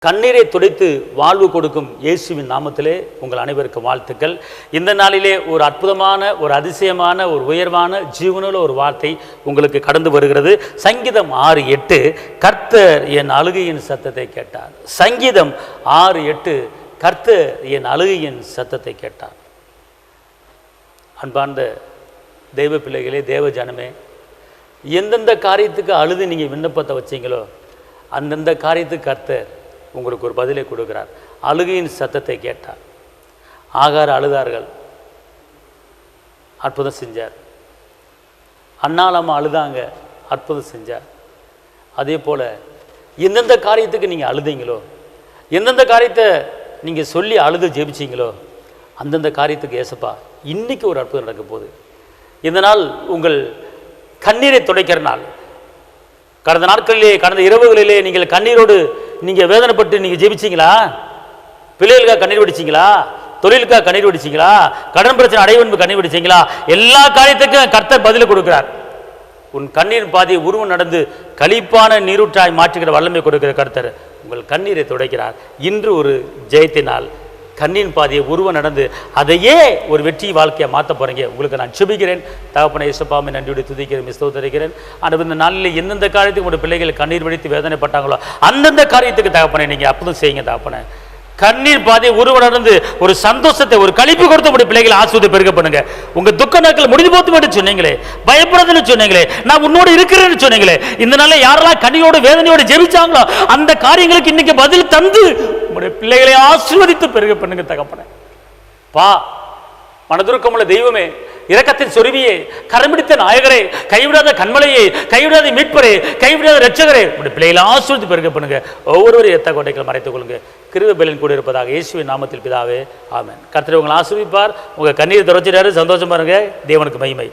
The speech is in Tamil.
கண்ணீரை துடைத்து வாழ்வு கொடுக்கும் இயேசுவின் நாமத்திலே உங்கள் அனைவருக்கும் வாழ்த்துக்கள். இந்த நாளிலே ஒரு அற்புதமான, ஒரு அதிசயமான, ஒரு உயர்வான, ஜீவனுள்ள ஒரு வார்த்தை உங்களுக்கு கடந்து வருகிறது. சங்கீதம் 6:8, கர்த்தர் என் அழுகையின் சத்தத்தை கேட்டார். சங்கீதம் 6:8, கர்த்தர் என் அழுகையின் சத்தத்தை கேட்டார். அன்பார்ந்த தெய்வ பிள்ளைகளே, தேவ ஜனமே, எந்தெந்த காரியத்துக்கு அழுது நீங்கள் விண்ணப்பத்தை வச்சிங்களோ அந்தந்த காரியத்துக்கு கர்த்தர் உங்களுக்கு ஒரு பதிலை கொடுக்கிறார். அழுகையின் சத்தத்தை கேட்டார். ஆகார் அழுதார்கள், அற்புதம் செஞ்சார். அண்ணாளம்மா அழுதாங்க, அற்புதம் செஞ்சார். அதே போல் எந்தெந்த காரியத்துக்கு நீங்கள் அழுதீங்களோ, எந்தெந்த காரியத்தை நீங்கள் சொல்லி அழுது ஜெபிச்சிங்களோ அந்தந்த காரியத்துக்கு ஏசப்பா இன்றைக்கி ஒரு அற்புதம் நடக்க போகுது. இந்த நாள் உங்கள் கண்ணீரை துடைக்கிற நாள். கடந்த நாட்களிலே, கடந்த இரவுகளிலே நீங்கள் கண்ணீரோடு நீங்கள் வேதனைப்பட்டு நீங்கள் ஜெபிச்சிங்களா? பிள்ளைகளுக்காக கண்ணீர் வடிச்சிங்களா? தொழிலுக்காக கண்ணீர் வடிச்சிங்களா? கடன் பிரச்சனை அடைவன்பு கண்ணீர் வடிச்சிங்களா? எல்லா காரியத்துக்கும் கர்த்தர் பதில் கொடுக்கிறார். உன் கண்ணீர் பாதியை உருவம் நடந்து களிப்பான நீரூற்றாய் மாற்றுகிற வல்லமை கொடுக்கிற கர்த்தர் உங்கள் கண்ணீரை துடைக்கிறார். இன்று ஒரு ஜெயத்தினால் கண்ணீர் பாதியை உருவம் நடந்து அதையே ஒரு வெற்றி வாழ்க்கையை மாற்ற போகிறீங்க. உங்களுக்கு நான் சுபிக்கிறேன். தகப்பனை இயேசுப்பாவை நன்றியோடு துதிக்கிறேன், ஸ்தோத்திரிக்கிறேன். ஆனால் இந்த நாளில் எந்தெந்த காரியத்துக்கு உங்களுடைய பிள்ளைகள் கண்ணீர் வடித்து வேதனைப்பட்டாங்களோ அந்தந்த காரியத்துக்கு தகப்பனை நீங்கள் அற்புதம் செய்யுங்க. தகப்பனை கண்ணீர் பாதையை உருவம் நடந்து ஒரு சந்தோஷத்தை, ஒரு கழிப்பு கொடுத்து உங்களுடைய பிள்ளைகளை ஆசீர்வாதத்தை பெருக பண்ணுங்க. உங்க துக்க நாட்கள் முடிஞ்சு போத்து சொன்னீங்களே, பயப்படாதுன்னு சொன்னீங்களே, நான் உன்னோடு இருக்கிறேன்னு சொன்னீங்களே, இந்த நாளில் யாரெல்லாம் கண்ணீரோடு வேதனையோடு ஜெபிச்சாங்களோ அந்த காரியங்களுக்கு இன்னைக்கு பதில் தந்து உங்களுடைய பிள்ளைகளை ஆசீர்வதித்து பெருக பண்ணுங்க. தகப்பனை பா, மனதுருக்கமுள்ள தெய்வமே, இரக்கத்தின் சொருவியே, கரம்பிடித்த நாயகரே, கைவிடாத கண்மலையே, கைவிடாத மீட்பரே, கைவிடாத ரட்சகரே, உங்களுடைய பிள்ளைகளை ஆசீர்வதித்து பெருக பண்ணுங்க. ஒவ்வொருவரும் எத்த கோட்டைகளை மறைத்துக் கொள்ளுங்க. கிருபையின் கூட இருப்பதாக இயேசுவின் நாமத்தில் பிதாவே, ஆமென். கர்த்தர் உங்களை ஆசீர்வதிப்பார். உங்க கண்ணீர் துடைச்சிட்டாரு. சந்தோஷமா இருங்க. தேவனுக்கு மகிமை.